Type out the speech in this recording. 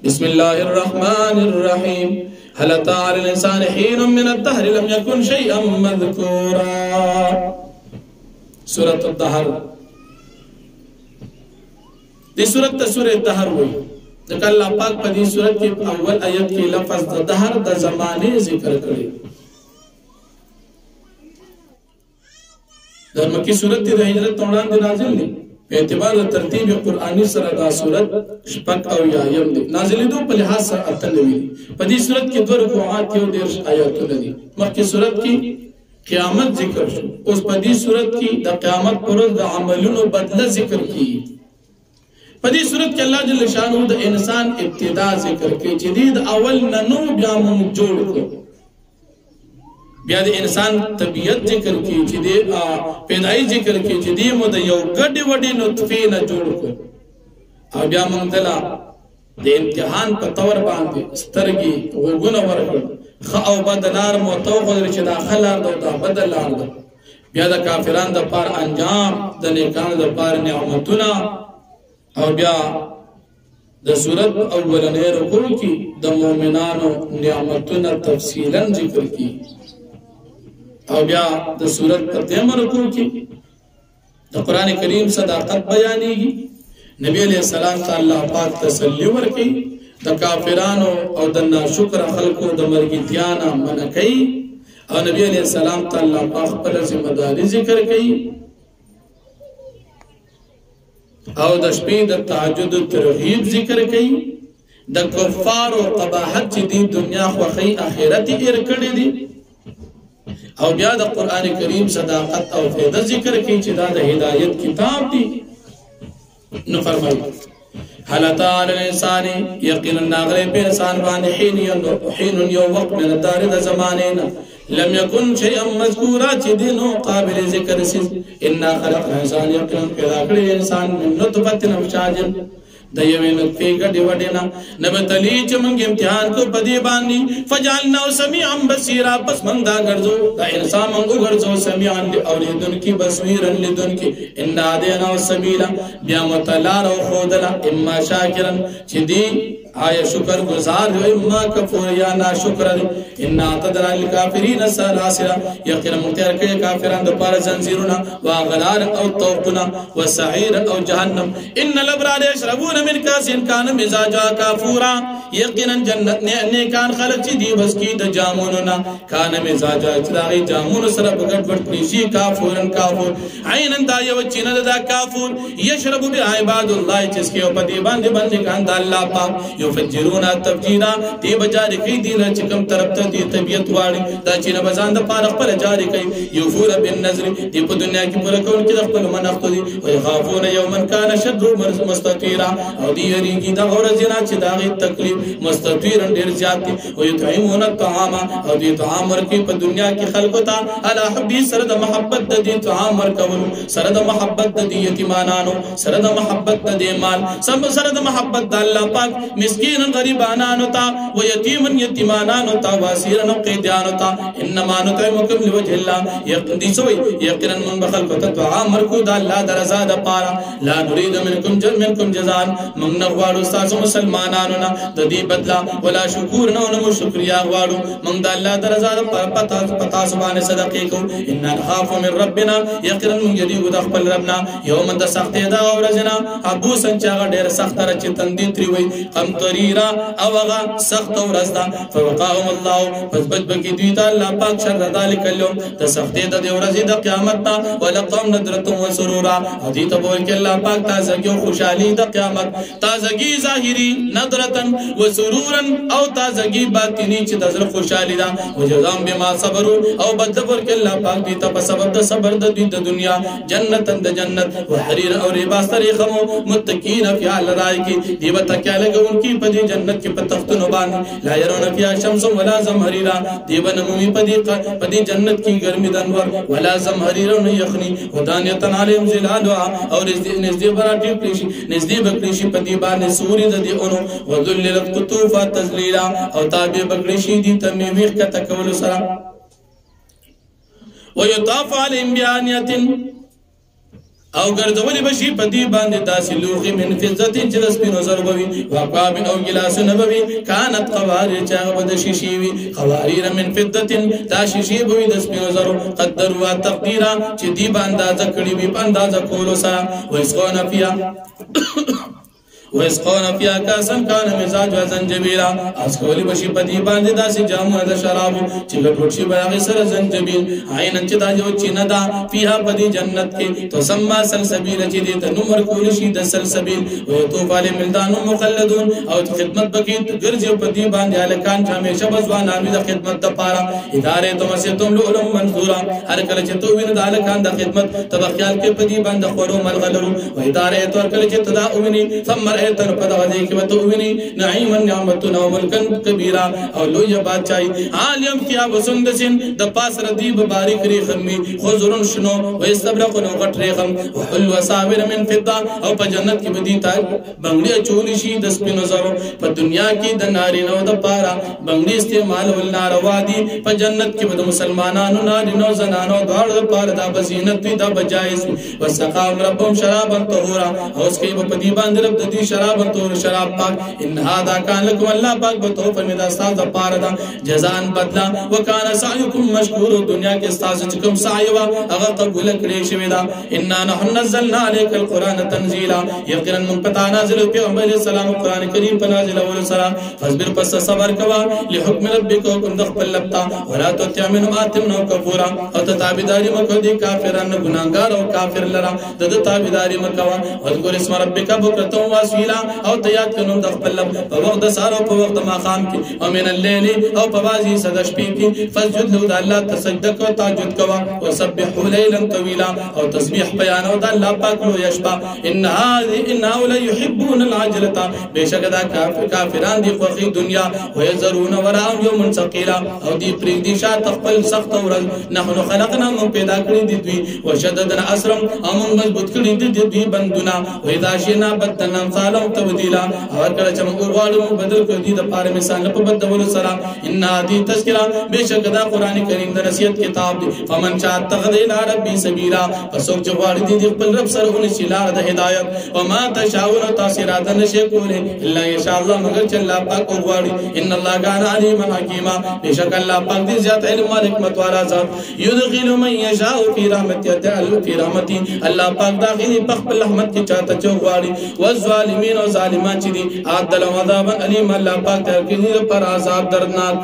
بسم الله الرحمن الرحيم هل أتى على الإنسان حين من الدهر لم يكن شيئا مذكورا. سورة الدهر دی سورت سورة الدهر ہوئی ذکر اللہ پاک پا دی سورت کی اول آیت کی لفظ دهر دا زمانے ذکر کرے. در مکی سورت دی دا ہجرت توڑان دی نازل دی پہ اعتبار ترتیب قرآنی سر دا سورت شپک او یایم دی نازلی دو پہ لحاظ سر اتنوی دی پہ دی سورت کی دو رکوعات یو دیرش آیاتو ندی مکی سورت کی قیامت ذکر شو اس پہ دی سورت کی دا قیامت پرد دا عملون و بدل ذکر کی. پدی صورت کے اللہ جل شانہ دا انسان ابتدا ذکر کے جدید اول ننو بیامون جوڑ کو بیاد انسان طبیعت ذکر کی جدید پیدائی ذکر کی جدید مدہ یو گڑی وڈی نطفی نہ جوڑ کو اور بیامون دلا دے امتحان پا طور باندے سترگی غرگون ورکل خواہ بدلار موتو خدر چدا خلار دا بدلار دا بیاد کافران دا پار انجام دا نیکان دا پار نعمتنا اور بیا دا صورت اولنے رکوع کی دا مومنان و نعمتنا تفصیلا ذکر کی اور بیا دا صورت پتیم رکوع کی دا قرآن کریم صداقت بیانی گی نبی علیہ السلام تا اللہ پاک تسلی ورکی دا کافرانو اور دا ناشکر خلقو دا مرگیتیانا منکی اور نبی علیہ السلام تا اللہ پاک پر ذمہ داری ذکر کی او دا شپی دا تحجد ترغیب ذکر کئی دا کفار و قباحت چی دی دنیا خوخی آخرتی ارکڑی دی او بیا دا قرآن کریم صداقت او فیدہ ذکر کئی چی دا ہدایت کتاب دی نفرمائی حالتا علی الانسان یقینا ناغرے پہ انسان بانی حین یو وقت من الدار دا زمانینا لم يكن شيئا مذكورا چی دینو قابل ذکر سیز انا خلق انسان یقینا پیدا کری انسان من نطفت نفشاجن دیوی نطفی گڑی وڈینا نبتلی چمنگ امتحان کو پدی بانی فجعلناو سمیعا بصیرا پس منگ دا گرزو دا انسان منگو گرزو سمیعا اولیدن کی بصویرن لیدن کی انا دیناو سبیلا بیا متلار و خودلا اما شاکرن چی دی آیا شکر گزار جو اما کفور یا نا شکر انا تدران لکافرین سلاسلا یقینا مختار کے کافران دپار زنزیرنا واغلار او توقنا وسعیر او جہنم ان الابرار یشربون من کاسین کان مزاجا کافورا یقینا جنت نیکان خلق چی دی بس کی دا جاموننا کان مزاجا چداغی جامون سرب گٹ بٹ پریشی کافورن کافور عینن دا یوچین دا کافور یشرب بی عباد اللہ چس کے اوپا دیبان دیبان دیکان دا اللہ پاک یفجرون تفجیرا دی بجاری کئی دینا چکم طرف تا دی طبیعت واری دا چین بزان دا پارخ پر جاری کئی یفور بن نظر دی پا دنیا کی پرکون کی دخپل منخت دی ویخافون یومن کان شدر مستطیرا او دی یریگی دا غورزینا چی داغی تکلیف مستطیرن دیر زیادتی ویتعیمون الطعام او دی طعام ورکی پا دنیا کی خلقتا علا حبی سرد محبت دا دی طعام ورکولو سرد محبت دا دی یتیمانانو سرد محبت دا دی مال سرد محبت دا اللہ پاک مسکین غریبانانو تا و یتیمن یتیمانانو تا واسیرن قیدیانو تا انما نطعمکم لوجه اللہ دی سوئی یقینا من بخلقتا دعا مرکو دا اللہ درزاد پارا لا نرید منکم جزان من نغوارو استاسو مسلمانانونا دا دی بدلا ولا شکورنا ونمو شکریہ غوارو من دا اللہ درزاد پتا سبان صدقی کو اننا نخافو من ربنا یقینا من جدیو دا خپل ربنا یومن دا سخت دا غورزنا ابو سنچاگا دیر سخت رچی تندی تریوئی قمطریرا اوغا سخت و رزدا فوقاهم اللہ پس بچ بکی دویتا اللہ پاک شر ذالک اليوم تا سختی دا دیو رزی دا قیامتنا ولقام ندرتم و سرورا حدیث بول کے اللہ پاک تازگی و خوشحالی دا قیامت تازگی ظاہری ندرتن و سرورن او تازگی باطنی چی تازر خوشحالی دا و جزام بما صبرو او بدبر کے اللہ پاک دیتا پس سبب دا صبر دا دیتا دنیا جنتن دا جنت و حریر اور عباس طریقمو متقین فی آل رائی کی دیبتا کیا لگا ان کی پدی جنت کی پتختنو بانی لا یرون فی شمس ولا زمحریرا دیبا نمومی پدی جنت کی گرمی دنور ولا زمحریرون یخنی ودانیتن علیم زلالوا اور نزدی براتی پلیشی نزدی بکلیشی پدی بانی سوری دا دی انو وذللت قطوفا تزلیلا او تابی بکلیشی دی تمیمیخ کا تکول سرا ویطاف علیم بیانیتن او ګرځولې بشي په دې باندې داسې لوښي من فضة چې د سپینو زرو به وي واکواب او ګلاسونه به وي کانت قواریر چې هغه به د شیشې وي قواریر من فضة دا شیشې به وي د سپینو زرو قدروها تقدیرا چې دې به اندازه کړي وي په اندازه کولو سره ویسقون فیها ويسقون فيها كاسا كان مزاجها زنجبيلا اسکولی بشي پدی باندې داسې جامونه د شرابو چې ګټوټ شي باغ سره زنجبیل عین چې دا جو چینه دا فيها پدی جنت کې تسمى سلسبيل چې دې ته نمر کول شي د سلسبيل ويطوف عليهم ملدان مخلدون او خدمت بکی ګرځي پدی باندې الکان چې همیشه بزوان امي د خدمت د پاره ادارې ته مسیتم لولم منظورا هر کله چې تو وینې د الکان د خدمت تب خیال کې پدی باندې خورو ملغلرو و ادارې ته کله چې تدا ویني ثم تر پد غدي کې وتویني نعیم النعمتنا وملکن کبیرا او لوی بادشاہي عالم کیا وسندسن د پاس ردی بارک ری خمی خضرن شنو ويستبرق نو غټریغم وحل وصابر من فضه او په جنت کې بدی تا بنگړي چولی شي د سپینو زرو په دنیا کې د نارینو د پارا بنگړي استعمال ول ناروا دي په جنت کې د مسلمانانو نارینو زنانو دواړو د پارا د بزینت د بجایز وسقام ربهم شرابا طهورا او اس کې په دې باندې رب د دې شراب طور شراب پاک ان هذا كان لكم الله پاک بتو فرمدا استاد پار دا جزاء بدلا وكان سعيكم مشكور دنیا کې استاد چکم سعی وا هغه قبول کړی شوی دا ان نحن نزلنا عليك القران تنزيلا یقینا من پتا نازل پیغمبر اسلام قران کریم په نازل اول سره فصبر پس صبر کوا لحکم ربک وكن خپل لبتا ولا تتمن ماتم نو کفورا او تابعداري مکو دي کافرانو ګناګار او کافر لرا د تابعداري مکوا اذكر اسم ربک بکرتم واسیلا او تیاد کنو د خپل په وخت سارو په وخت ماقام کې او من الليل او په بازي صد شپې کې فسجد له الله تسجد کو تهجد کوا وسبح ليلا طويلا او تسبيح بیان او د الله پاک لو یشبا ان هؤلاء يحبون العجله بشک دا کافران دي خو دنیا ويذرون وراءهم يوم ثقيلا او دي پرې دي شات خپل سخت ورځ نحن خلقنا من پیدا کړی دي دوی وشددنا اسرم امون مضبوط کړی دي دوی بندونه واذا شئنا بدلنا امثالهم تبديلا اور کله چې موږ غواړو بدل کړو دي د پاره مثال په بدلولو سره ان هذه تذکرہ بشک دا قران کریم د نصیحت کتاب دی فمن شاء اتخذ الى ربي سبيلا پسوک چې غواړي دي خپل رب سره ونشي لار د هدایت او ما تشاور تاثیرات نشي کوله الا ان شاء الله مگر چې الله پاک غواړي ان الله كان عليما حكيما بشک الله پاک دې زیات علم او حکمت والا ذات يدخل من يشاء في رحمته الله پاک داخلي په خپل رحمت کې چاته چوغواړي والظالمین او ظالمان چې دي عذاب عذاب علیم الله پاک ته کې پر عذاب درناک